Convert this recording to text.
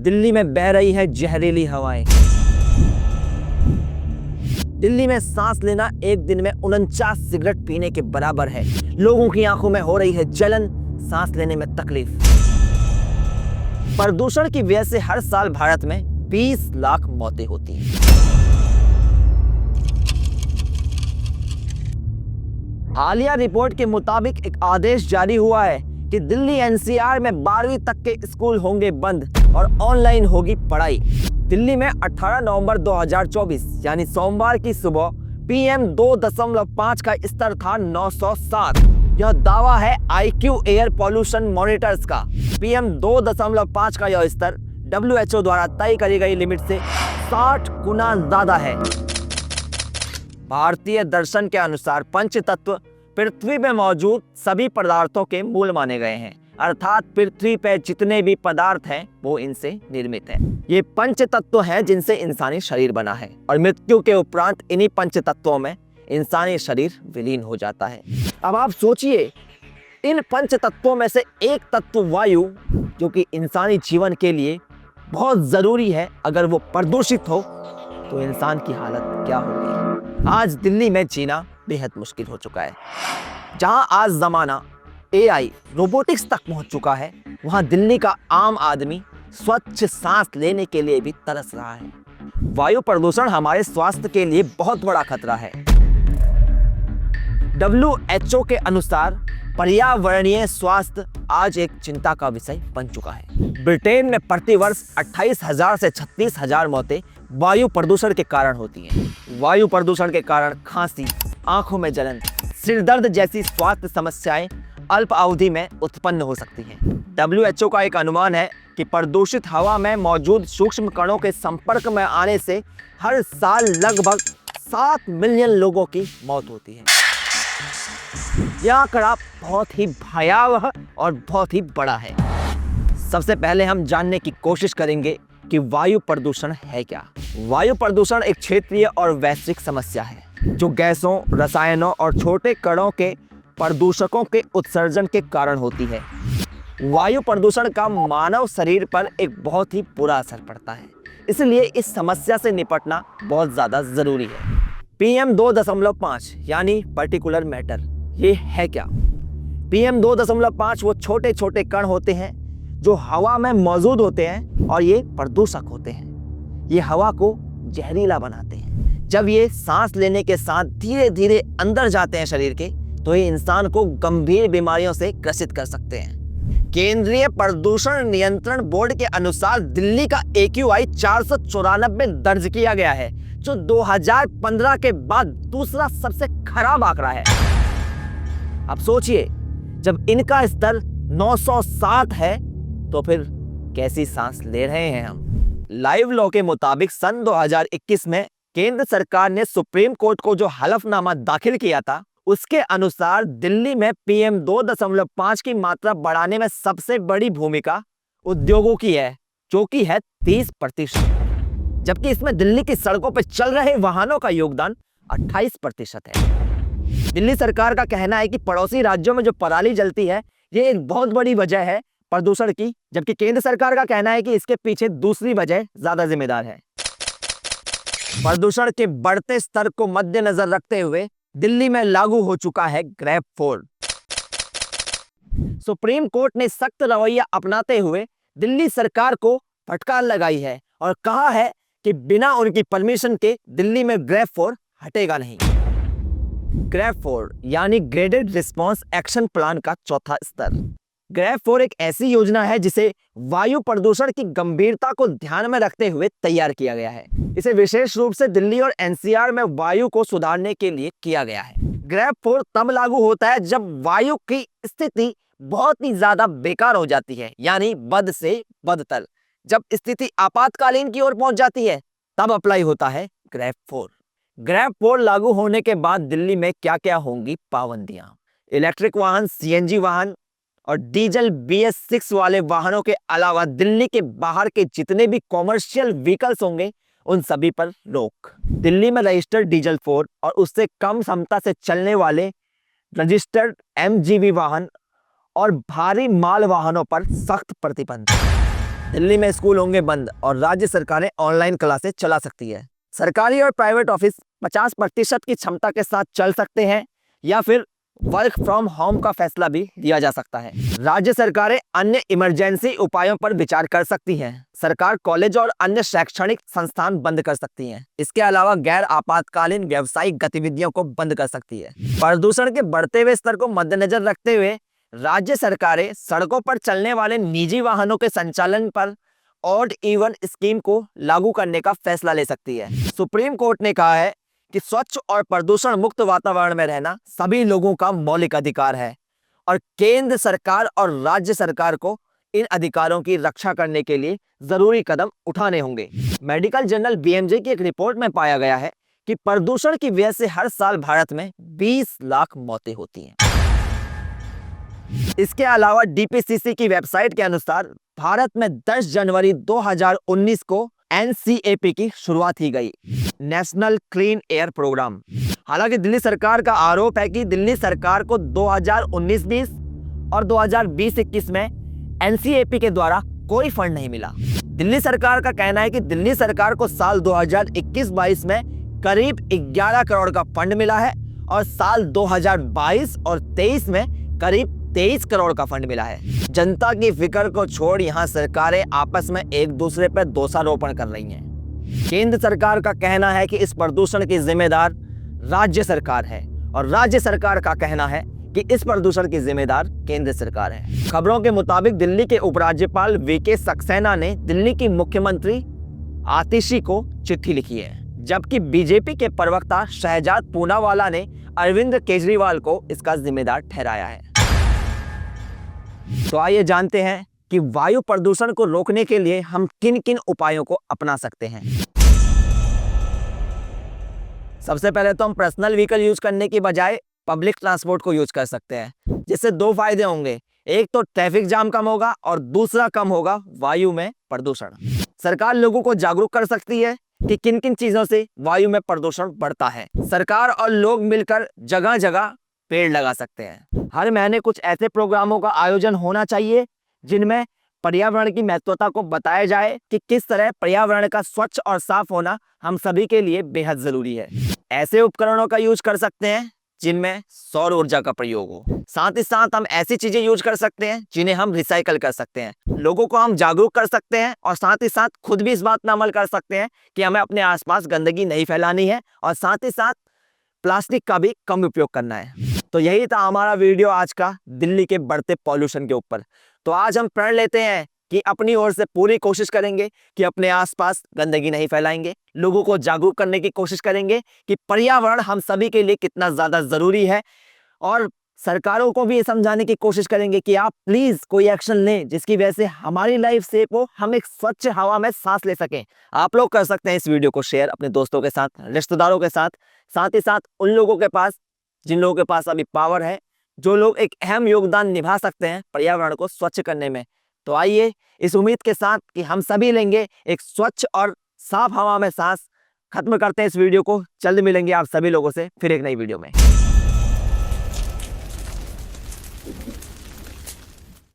दिल्ली में बह रही है जहरीली हवाएं। दिल्ली में सांस लेना एक दिन में 49 सिगरेट पीने के बराबर है। लोगों की आंखों में हो रही है जलन, सांस लेने में तकलीफ। प्रदूषण की वजह से हर साल भारत में 20 लाख मौतें होती हैं। हालिया रिपोर्ट के मुताबिक एक आदेश जारी हुआ है कि दिल्ली एनसीआर में 12वीं तक के स्कूल होंगे बंद और ऑनलाइन होगी पढ़ाई। दिल्ली में 18 नवंबर 2024 यानी सोमवार की सुबह PM 2.5 का स्तर था 907। यह दावा है IQ एयर पॉल्यूशन मॉनिटर्स का। PM 2.5 का यह स्तर WHO द्वारा तय करी गई लिमिट से 60 गुना ज्यादा है। भारतीय दर्शन के अनुसार पंच तत्व पृथ्वी में मौजूद सभी पदार्थों के मूल माने गए हैं, अर्थात पृथ्वी पर जितने भी पदार्थ हैं वो इनसे निर्मित हैं। ये पंच तत्व हैं जिनसे इंसानी शरीर बना है और मृत्यु के उपरांत इन्हीं पंच तत्वों में इंसानी शरीर विलीन हो जाता है। अब आप सोचिए, इन पंच तत्वों में से एक तत्व वायु, जो कि इंसानी जीवन के लिए बहुत जरूरी है, अगर वो प्रदूषित हो तो इंसान की हालत क्या होगी। आज दिल्ली में जीना बेहद मुश्किल हो चुका है। जहां आज जमाना AI रोबोटिक्स तक पहुंच चुका है, वहां दिल्ली का आम आदमी स्वच्छ सांस लेने के लिए भी तरस रहा है। वायु प्रदूषण हमारे स्वास्थ्य के लिए बहुत बड़ा खतरा है। WHO के अनुसार पर्यावरणीय स्वास्थ्य आज एक चिंता का विषय बन चुका है। ब्रिटेन में प्रतिवर्ष 28,000 से 36,000 मौतें वायु प्रदूषण के कारण होती हैं। वायु प्रदूषण के कारण खांसी, आंखों में जलन, सिर दर्द जैसी स्वास्थ्य समस्याएं अल्प अवधि में उत्पन्न हो सकती हैं। WHO का एक अनुमान है कि प्रदूषित हवा में मौजूद सूक्ष्म कणों के संपर्क में आने से हर साल लगभग 7 मिलियन लोगों की मौत होती है। यह आंकड़ा बहुत ही भयावह और बहुत ही बड़ा है। सबसे पहले हम जानने की कोशिश करेंगे कि वायु प्रदूषण है क्या। वायु प्रदूषण एक क्षेत्रीय और वैश्विक समस्या है जो गैसों, रसायनों और छोटे कणों के प्रदूषकों के उत्सर्जन के कारण होती है। वायु प्रदूषण का मानव शरीर पर एक बहुत ही बुरा असर पड़ता है, इसलिए इस समस्या से निपटना बहुत ज़्यादा ज़रूरी है। PM 2.5 यानी पर्टिकुलर मैटर, ये है क्या? PM 2.5 वो छोटे छोटे कण होते हैं जो हवा में मौजूद होते हैं और ये प्रदूषक होते हैं। ये हवा को जहरीला बनाते हैं। जब ये सांस लेने के साथ धीरे धीरे अंदर जाते हैं शरीर के, तो ये इंसान को गंभीर बीमारियों से ग्रसित कर सकते हैं। केंद्रीय प्रदूषण नियंत्रण बोर्ड के अनुसार दिल्ली का AQI 494 दर्ज किया गया है, जो 2015 के बाद दूसरा सबसे खराब आंकड़ा है। अब सोचिए, जब इनका स्तर 907 है तो फिर कैसी सांस ले रहे हैं हम। लाइव लॉ के मुताबिक सन 2021 में केंद्र सरकार ने सुप्रीम कोर्ट को जो हलफनामा दाखिल किया था, उसके अनुसार दिल्ली में PM 2.5 की मात्रा बढ़ाने में सबसे बड़ी भूमिका उद्योगों की है, जो कि है 30%, जबकि इसमें दिल्ली की सड़कों पर चल रहे वाहनों का योगदान 28% है। दिल्ली सरकार का कहना है कि पड़ोसी राज्यों में जो पराली जलती है, ये एक बहुत बड़ी वजह है प्रदूषण की, जबकि केंद्र सरकार का कहना है कि इसके पीछे दूसरी वजह ज्यादा जिम्मेदार है। प्रदूषण के बढ़ते स्तर को मद्देनजर रखते हुए दिल्ली में लागू हो चुका है ग्रेप 4। सुप्रीम कोर्ट ने सख्त रवैया अपनाते हुए दिल्ली सरकार को फटकार लगाई है और कहा है कि बिना उनकी परमिशन के दिल्ली में ग्रेप 4 हटेगा नहीं। ग्रेप 4 यानी ग्रेडेड रिस्पांस एक्शन प्लान का चौथा स्तर। ग्रेप 4 एक ऐसी योजना है जिसे वायु प्रदूषण की गंभीरता को ध्यान में रखते हुए तैयार किया गया है। इसे विशेष रूप से दिल्ली और NCR में वायु को सुधारने के लिए किया गया है। ग्रेप 4 तब लागू होता है जब वायु की स्थिति बहुत ही ज्यादा बेकार हो जाती है, यानी बद से बदतर। जब स्थिति आपातकालीन की ओर पहुंच जाती है, तब अप्लाई होता है ग्रेप 4। ग्रेप 4 लागू होने के बाद दिल्ली में क्या क्या होंगी पाबंदियां। इलेक्ट्रिक वाहन, CNG वाहन और डीजल BS6 वाले वाहनों के अलावा दिल्ली के बाहर के जितने भी कॉमर्शियल व्हीकल्स होंगे, उन सभी पर रोक। दिल्ली में रजिस्टर्ड डीजल 4 और उससे कम क्षमता से चलने वाले रजिस्टर्ड MGV वाहन और भारी माल वाहनों पर सख्त प्रतिबंध। दिल्ली में स्कूल होंगे बंद और राज्य सरकारें ऑनलाइन क्लासेस चला सकती है। सरकारी और प्राइवेट ऑफिस 50% की क्षमता के साथ चल सकते हैं या फिर वर्क फ्रॉम होम का फैसला भी लिया जा सकता है। राज्य सरकारें अन्य इमरजेंसी उपायों पर विचार कर सकती हैं। सरकार कॉलेज और अन्य शैक्षणिक संस्थान बंद कर सकती हैं। इसके अलावा गैर आपातकालीन व्यावसायिक गतिविधियों को बंद कर सकती है। प्रदूषण के बढ़ते हुए स्तर को मद्देनजर रखते हुए राज्य सरकारें सड़कों पर चलने वाले निजी वाहनों के संचालन पर ऑड इवन स्कीम को लागू करने का फैसला ले सकती है। सुप्रीम कोर्ट ने कहा है कि स्वच्छ और प्रदूषण मुक्त वातावरण में रहना सभी लोगों का मौलिक अधिकार है और केंद्र सरकार और राज्य सरकार को इन अधिकारों की रक्षा करने के लिए जरूरी कदम उठाने होंगे। मेडिकल जर्नल बीएमजे की एक रिपोर्ट में पाया गया है कि प्रदूषण की वजह से हर साल भारत में 20 लाख मौतें होती हैं। इसके अलावा डीपीसीसी की वेबसाइट के अनुसार भारत में 10 जनवरी 2019 को एनसीएपी की शुरुआत की गई, नेशनल क्लीन एयर प्रोग्राम। हालांकि दिल्ली सरकार का आरोप है कि दिल्ली सरकार को 2019-20 और 2020-21 में एनसीएपी के द्वारा कोई फंड नहीं मिला। दिल्ली सरकार का कहना है कि दिल्ली सरकार को साल 2021-22 में करीब 11 करोड़ का फंड मिला है और साल 2022 और 23 में करीब 23 करोड़ का फंड मिला है। जनता की फिक्र को छोड़ यहाँ सरकारें आपस में एक दूसरे पर दोषारोपण कर रही हैं। केंद्र सरकार का कहना है कि इस प्रदूषण की जिम्मेदार राज्य सरकार है और राज्य सरकार का कहना है कि इस प्रदूषण की जिम्मेदार केंद्र सरकार है। खबरों के मुताबिक दिल्ली के उपराज्यपाल वीके सक्सेना ने दिल्ली की मुख्यमंत्री आतिशी को चिट्ठी लिखी है, जबकि बीजेपी के प्रवक्ता शहजाद पूनावाला ने अरविंद केजरीवाल को इसका जिम्मेदार ठहराया है। तो आइए जानते हैं कि वायु प्रदूषण को रोकने के लिए हम किन किन उपायों को अपना सकते हैं। सबसे पहले तो हम पर्सनल व्हीकल यूज करने की बजाय पब्लिक ट्रांसपोर्ट को यूज कर सकते हैं, जिससे दो फायदे होंगे। एक तो ट्रैफिक जाम कम होगा और दूसरा कम होगा वायु में प्रदूषण। सरकार लोगों को जागरूक कर सकती है कि किन किन चीजों से वायु में प्रदूषण बढ़ता है। सरकार और लोग मिलकर जगह जगह पेड़ लगा सकते हैं। हर महीने कुछ ऐसे प्रोग्रामों का आयोजन होना चाहिए जिनमें पर्यावरण की महत्वता को बताया जाए कि किस तरह पर्यावरण का स्वच्छ और साफ होना हम सभी के लिए बेहद जरूरी है। ऐसे उपकरणों का यूज कर सकते हैं जिनमें सौर ऊर्जा का प्रयोग हो। साथ ही साथ हम ऐसी चीजें यूज कर सकते हैं जिन्हें हम रिसाइकल कर सकते हैं। लोगों को हम जागरूक कर सकते हैं और साथ ही साथ खुद भी इस बात पर अमल कर सकते हैं कि हमें अपने आसपास गंदगी नहीं फैलानी है और साथ ही साथ प्लास्टिक का भी कम उपयोग करना है। तो यही था हमारा वीडियो आज का दिल्ली के बढ़ते पॉल्यूशन के ऊपर। तो आज हम प्रण लेते हैं कि अपनी ओर से पूरी कोशिश करेंगे कि अपने आसपास गंदगी नहीं फैलाएंगे। लोगों को जागरूक करने की कोशिश करेंगे कि पर्यावरण हम सभी के लिए कितना ज्यादा जरूरी है और सरकारों को भी ये समझाने की कोशिश करेंगे कि आप प्लीज कोई एक्शन लें जिसकी वजह से हमारी लाइफ सेफ हो, हम एक स्वच्छ हवा में सांस ले सकें। आप लोग कर सकते हैं इस वीडियो को शेयर अपने दोस्तों के साथ, रिश्तेदारों के साथ, साथ ही साथ उन लोगों के पास जिन लोगों के पास अभी पावर है, जो लोग एक अहम योगदान निभा सकते हैं पर्यावरण को स्वच्छ करने में। तो आइए इस उम्मीद के साथ कि हम सभी लेंगे एक स्वच्छ और साफ हवा में सांस, खत्म करते हैं इस वीडियो को। जल्द मिलेंगे आप सभी लोगों से फिर एक नई वीडियो में।